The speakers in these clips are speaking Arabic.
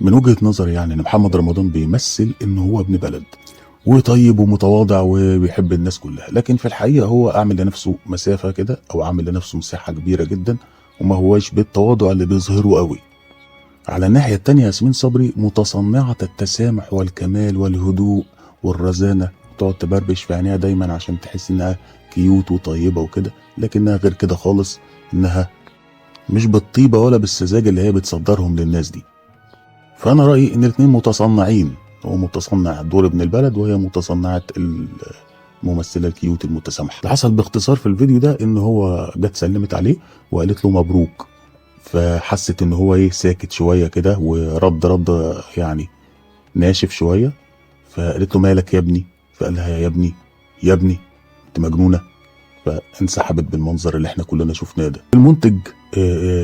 من وجهة نظري يعني ان محمد رمضان بيمثل ان هو ابن بلد وطيب ومتواضع وبيحب الناس كلها، لكن في الحقيقة هو عامل لنفسه مسافة كده او عامل لنفسه مساحة كبيرة جدا، وما هواش بالتواضع اللي بيظهره قوي. على الناحية التانية ياسمين صبري متصنعة التسامح والكمال والهدوء والرزانة، تقعد تبربش في عينيها دايما عشان تحس انها كيوت وطيبة وكده، لكنها غير كده خالص، انها مش بالطيبة ولا بالسذاجة اللي هي بتصدرهم للناس دي. فانا رأيي ان الاتنين متصنعين، هو متصنع دور ابن البلد وهي متصنعة الممثلة الكيوت المتسامحة. اللي حصل باختصار في الفيديو ده ان هو جت سلمت عليه وقالت له مبروك، فحست ان هو ايه ساكت شويه كده ورد يعني ناشف شويه، فقالت له مالك يا ابني؟ فقال لها يا ابني يا ابني انت مجنونه، فانسحبت بالمنظر اللي احنا كلنا شفناه ده. المنتج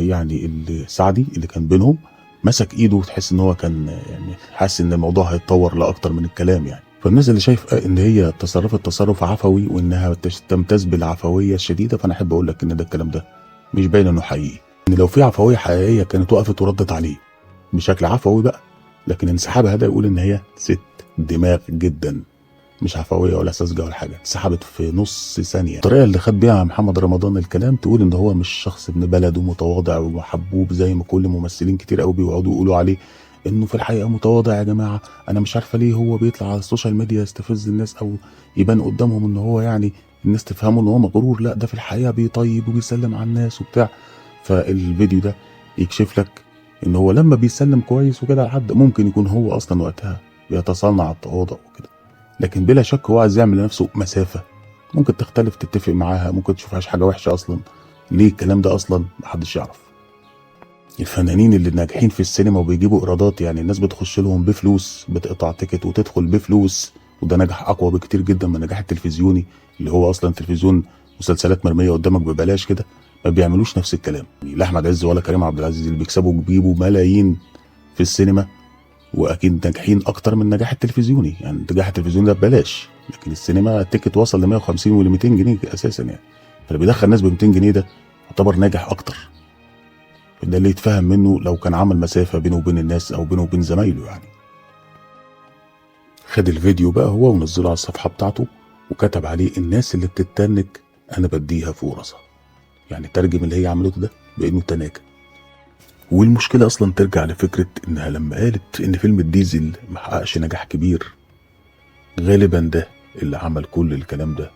يعني السعدي اللي كان بينهم مسك ايده وتحس ان هو كان يعني حاسس ان الموضوع هيتطور لاكتر من الكلام يعني. فالناس اللي شايف ان هي تصرفت تصرف عفوي وانها تمتاز بالعفويه الشديده، فانا احب اقول لك ان ده الكلام ده مش باين انه حقيقي. ان لو في عفويه حقيقيه كانت وقفت وردت عليه بشكل عفوي بقى، لكن انسحابها ده يقول ان هي ست دماغ جدا، مش عفويه ولا ساذجه ولا حاجه، انسحبت في نص ثانيه. الطريقه اللي خد بيها محمد رمضان الكلام تقول ان هو مش شخص ابن بلد ومتواضع ومحبوب زي ما كل ممثلين كتير قوي بيقعدوا يقولوا عليه انه في الحقيقه متواضع. يا جماعه انا مش عارفه ليه هو بيطلع على السوشيال ميديا يستفز الناس او يبان قدامهم ان هو يعني الناس تفهمه ان هو مغرور، لا ده في الحقيقه بيطيب وبيسلم على الناس وبتاع. فالفيديو ده يكشف لك ان هو لما بيسلم كويس وكده لحد ممكن يكون هو اصلا وقتها بيتصنع التواضع وكده، لكن بلا شك هو عايز يعمل لنفسه مسافه. ممكن تختلف تتفق معاها، ممكن تشوفهاش حاجه وحشه اصلا، ليه الكلام ده اصلا محدش يعرف. الفنانين اللي ناجحين في السينما وبيجيبوا ايرادات، يعني الناس بتخش لهم بفلوس، بتقطع تيكت وتدخل بفلوس، وده نجاح اقوى بكتير جدا من النجاح التلفزيوني اللي هو اصلا التلفزيون مسلسلات مرميه قدامك ببلاش كده. ما بيعملوش نفس الكلام، يعني لا احمد عز ولا كريم عبد العزيز اللي بيجيبوا ملايين في السينما، واكيد ناجحين اكتر من النجاح التلفزيوني. يعني النجاح التلفزيوني ده ببلاش، لكن السينما التيكت وصل ل 150 ولا 200 جنيه اساسا يعني، فاللي بيدخل الناس ب 200 جنيه ده يعتبر ناجح اكتر. ده اللي يتفهم منه لو كان عمل مسافه بينه وبين الناس او بينه وبين زمايله يعني. خد الفيديو بقى هو ونزله على الصفحه بتاعته وكتب عليه الناس اللي بتتنك انا بديها فرصها، يعني ترجم اللي هي عملته ده بانه تناكه. والمشكله اصلا ترجع لفكره انها لما قالت ان فيلم الديزل محققش نجاح كبير، غالبا ده اللي عمل كل الكلام ده،